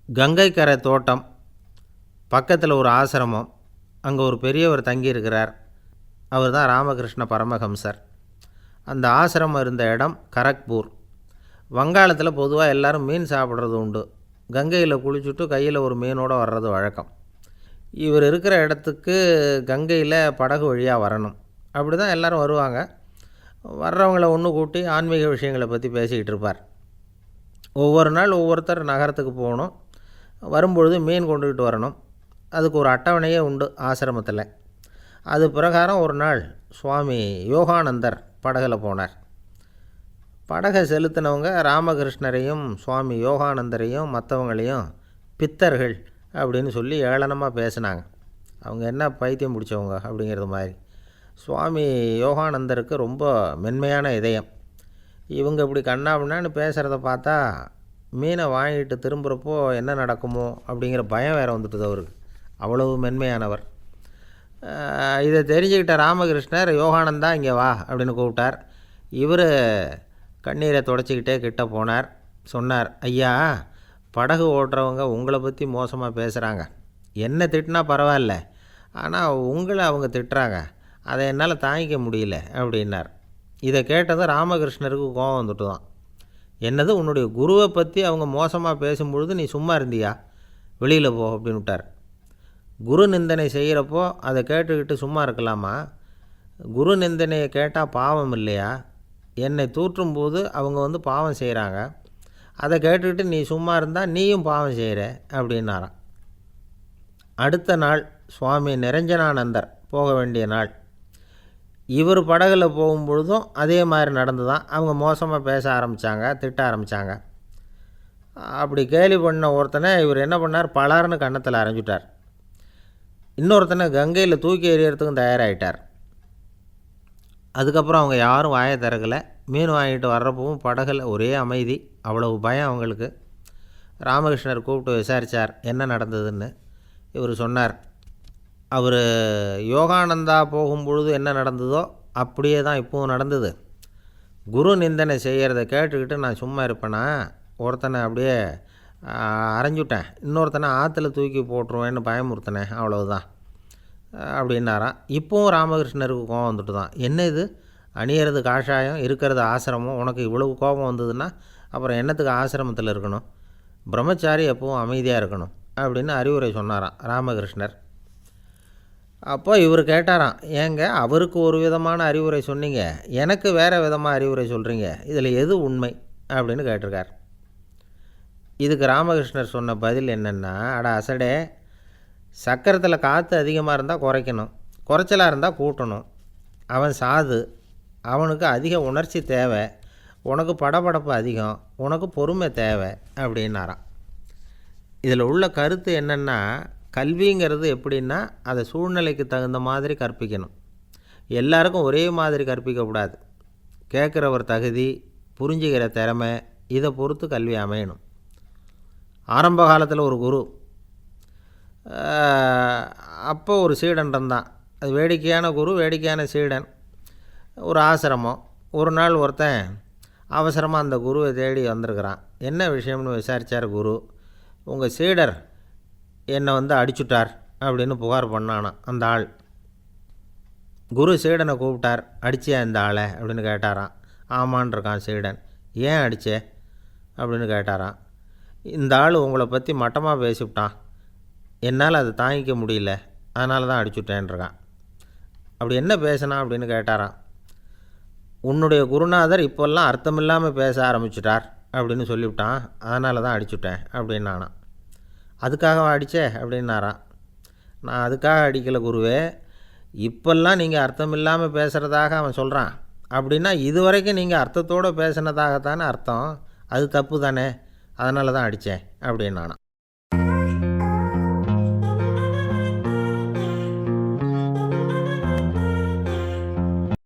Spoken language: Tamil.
கங்கை கரை தோட்டம் பக்கத்தில் ஒரு ஆசிரமம். அங்கே ஒரு பெரியவர் தங்கியிருக்கிறார். அவர் தான் ராமகிருஷ்ண பரமஹம்சர். அந்த ஆசிரமம் இருந்த இடம் கரக்பூர். வங்காளத்தில் பொதுவாக எல்லோரும் மீன் சாப்பிட்றது உண்டு. கங்கையில் குளிச்சுட்டு கையில் ஒரு மீனோடு வர்றது வழக்கம். இவர் இருக்கிற இடத்துக்கு கங்கையில் படகு வழியாக வரணும். அப்படி தான் எல்லோரும் வருவாங்க. வர்றவங்கள ஒன்று கூட்டி ஆன்மீக விஷயங்களை பற்றி பேசிக்கிட்டு இருப்பார். ஒவ்வொரு நாள் ஒவ்வொருத்தர் நகரத்துக்கு போகணும். வரும்பொழுது மீன் கொண்டுக்கிட்டு வரணும். அதுக்கு ஒரு அட்டவணையே உண்டு ஆசிரமத்தில். அது பிரகாரம் ஒரு நாள் சுவாமி யோகானந்தர் படகில் போனார். படகை செலுத்தினவங்க ராமகிருஷ்ணரையும் சுவாமி யோகானந்தரையும் மற்றவங்களையும் பித்தர்கள் அப்படின்னு சொல்லி ஏளனமாக பேசினாங்க. அவங்க என்ன பைத்தியம் பிடிச்சவங்க அப்படிங்கிறது மாதிரி. சுவாமி யோகானந்தருக்கு ரொம்ப மென்மையான இதயம். இவங்க இப்படி கண்ணாபின்னான்னு பேசுகிறத பார்த்தா மீனை வாங்கிட்டு திரும்புகிறப்போ என்ன நடக்குமோ அப்படிங்கிற பயம் வேறு வந்துட்டுது அவருக்கு. அவ்வளவு மென்மையானவர். இதை தெரிஞ்சுக்கிட்ட ராமகிருஷ்ணர் யோகானந்தா இங்கே வா அப்படின்னு கூப்பிட்டார். இவர் கண்ணீரை தொடச்சிக்கிட்டே கிட்ட போனார். சொன்னார், ஐயா, படகு ஓட்டுறவங்க உங்களை பற்றி மோசமாக பேசுகிறாங்க. என்ன திட்டினா பரவாயில்ல, ஆனால் உங்களை அவங்க திட்டுறாங்க. அதை என்னால் தாங்கிக்க முடியல அப்படின்னார். இதை கேட்டதும் ராமகிருஷ்ணருக்கு கோபம் வந்துட்டு தான். என்னது, உன்னுடைய குருவை பற்றி அவங்க மோசமாக பேசும்பொழுது நீ சும்மா இருந்தியா? வெளியில் போ அப்படின்னு விட்டார். குரு நிந்தனை செய்கிறப்போ அதை கேட்டுக்கிட்டு சும்மா இருக்கலாமா? குரு நிந்தனையை கேட்டால் பாவம் இல்லையா? என்னை தூற்றும்போது அவங்க பாவம் செய்கிறாங்க. அதை கேட்டுக்கிட்டு நீ சும்மா இருந்தால் நீயும் பாவம் செய்கிற அப்படின்னாராம். அடுத்த நாள் சுவாமி நிரஞ்சனானந்தர் போக வேண்டிய நாள். இவர் படகுல போகும்பொழுதும் அதே மாதிரி நடந்து தான். அவங்க மோசமாக பேச ஆரம்பித்தாங்க, திட்ட ஆரம்பித்தாங்க. அப்படி கேலி பண்ண ஒருத்தனை இவர் என்ன பண்ணார், பலார்னு கன்னத்தில் அரைஞ்சிட்டார். இன்னொருத்தனை கங்கையில் தூக்கி எறியறதுக்கும் தயாராகிட்டார். அதுக்கப்புறம் அவங்க யாரும் வாயை திறக்கலை. மீன் வாங்கிட்டு வர்றப்பவும் படகுல ஒரே அமைதி. அவ்வளவு பயம் அவங்களுக்கு. ராமகிருஷ்ணர் கூப்பிட்டு விசாரித்தார் என்ன நடந்ததுன்னு. இவர் சொன்னார், அவர் யோகானந்தா போகும்பொழுது என்ன நடந்ததோ அப்படியே தான் இப்போவும் நடந்தது. குரு நிந்தனை செய்கிறத கேட்டுக்கிட்டு நான் சும்மா இருப்பேனா? ஒருத்தனை அப்படியே அரைஞ்சுட்டேன், இன்னொருத்தனை ஆற்றுல தூக்கி போட்டுருவேன்னு பயமுறுத்தினேன், அவ்வளவுதான் அப்படின்னாராம். இப்போவும் ராமகிருஷ்ணருக்கு கோபம் வந்துட்டு தான். என்ன இது, அணியறது காஷாயம், இருக்கிறது ஆசிரமம், உனக்கு இவ்வளவு கோபம் வந்ததுன்னா அப்புறம் என்னத்துக்கு ஆசிரமத்தில் இருக்கணும்? பிரம்மச்சாரி எப்பவும் அமைதியாக இருக்கணும் அப்படின்னு அறிவுரை சொன்னாராம் ராமகிருஷ்ணர். அப்போ இவர் கேட்டாராம், ஏங்க அவருக்கு ஒரு விதமான அறிவுரை சொன்னீங்க, எனக்கு வேறு விதமாக அறிவுரை சொல்கிறீங்க, இதில் எது உண்மை அப்படின்னு கேட்டிருக்கார். இதுக்கு ராமகிருஷ்ணர் சொன்ன பதில் என்னென்னா, அட அசடே, சக்கரத்தில் காற்று அதிகமாக இருந்தால் குறைக்கணும், குறைச்சலாக இருந்தால் கூட்டணும். அவன் சாது, அவனுக்கு அதிக உணர்ச்சி தேவை, உனக்கு படபடப்பு அதிகம், உனக்கு பொறுமை தேவை அப்படின்னாராம். இதில் உள்ள கருத்து என்னென்னா, கல்விங்கிறது எப்படின்னா அதை சூழ்நிலைக்கு தகுந்த மாதிரி கற்பிக்கணும். எல்லாருக்கும் ஒரே மாதிரி கற்பிக்கக்கூடாது. கேட்குறவர் தகுதி, புரிஞ்சுக்கிற திறமை, இதை பொறுத்து கல்வி அமையணும். ஆரம்ப காலத்தில் ஒரு குரு, அப்போ ஒரு சீடன் இருந்தான். அது வேடிக்கையான குரு, வேடிக்கையான சீடன். ஒரு ஆசிரமம். ஒரு நாள் ஒருத்தன் அவசரமாக அந்த குருவை தேடி வந்திருக்கிறான். என்ன விஷயம்னு விசாரித்தார் குரு. உங்கள் சீடர் என்னை அடிச்சுட்டார் அப்படின்னு புகார் பண்ணானா அந்த ஆள். குரு சீடனை கூப்பிட்டார். அடிச்சியா இந்த ஆளை அப்படின்னு கேட்டாரான். ஆமான் இருக்கான் சீடன். ஏன் அடித்தே அப்படின்னு கேட்டாரான். இந்த ஆள் உங்களை பற்றி மட்டமாக பேசிவிட்டான், என்னால் அதை தாங்கிக்க முடியல, அதனால தான் அடிச்சுட்டேன்ருக்கான். அப்படி என்ன பேசினான் அப்படின்னு கேட்டாரான். உன்னுடைய குருநாதர் இப்போல்லாம் அர்த்தமில்லாமல் பேச ஆரம்பிச்சிட்டார் அப்படின்னு சொல்லிவிட்டான், அதனால தான் அடிச்சுட்டேன் அப்படின்னானா. அதுக்காக அடித்தே அப்படின்னாரான். நான் அதுக்காக அடிக்கலை குருவே, இப்போல்லாம் நீங்கள் அர்த்தம் இல்லாமல் பேசுகிறதாக அவன் சொல்கிறான், அப்படின்னா இதுவரைக்கும் நீங்கள் அர்த்தத்தோடு பேசினதாகத்தானே அர்த்தம், அது தப்பு தானே, அதனால தான் அடித்தேன் அப்படின்னானா.